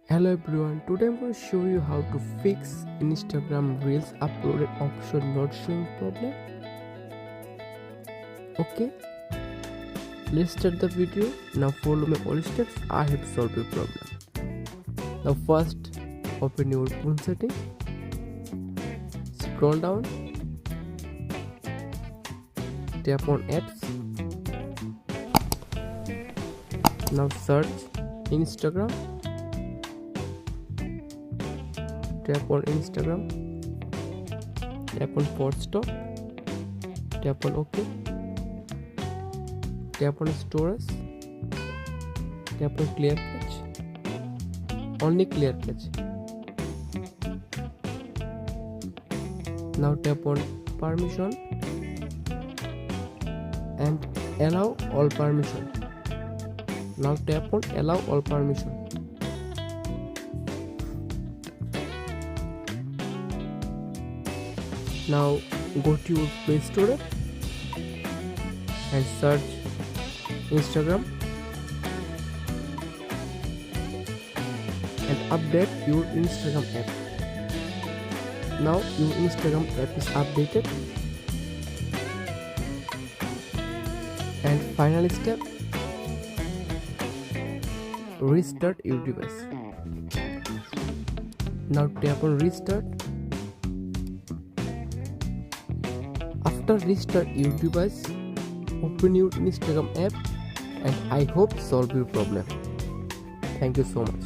Hello everyone, today I'm going to show you how to fix Instagram Reels uploaded option not showing problem. Okay, let's start the video. Now follow my all steps. I have solved your problem. Now first, open your phone setting. Scroll down. Tap on apps. Now search Instagram. Tap on Instagram, tap on force stop, tap on OK, tap on storage, tap on clear cache, only clear cache. Now tap on permission and allow all permission. Now tap on allow all permission. Now go to your Play Store and search Instagram and update your Instagram app. Now your Instagram app is updated. And final step, restart your device. Now tap on restart. After restart your device, open your Instagram app and I hope solve your problem. Thank you so much.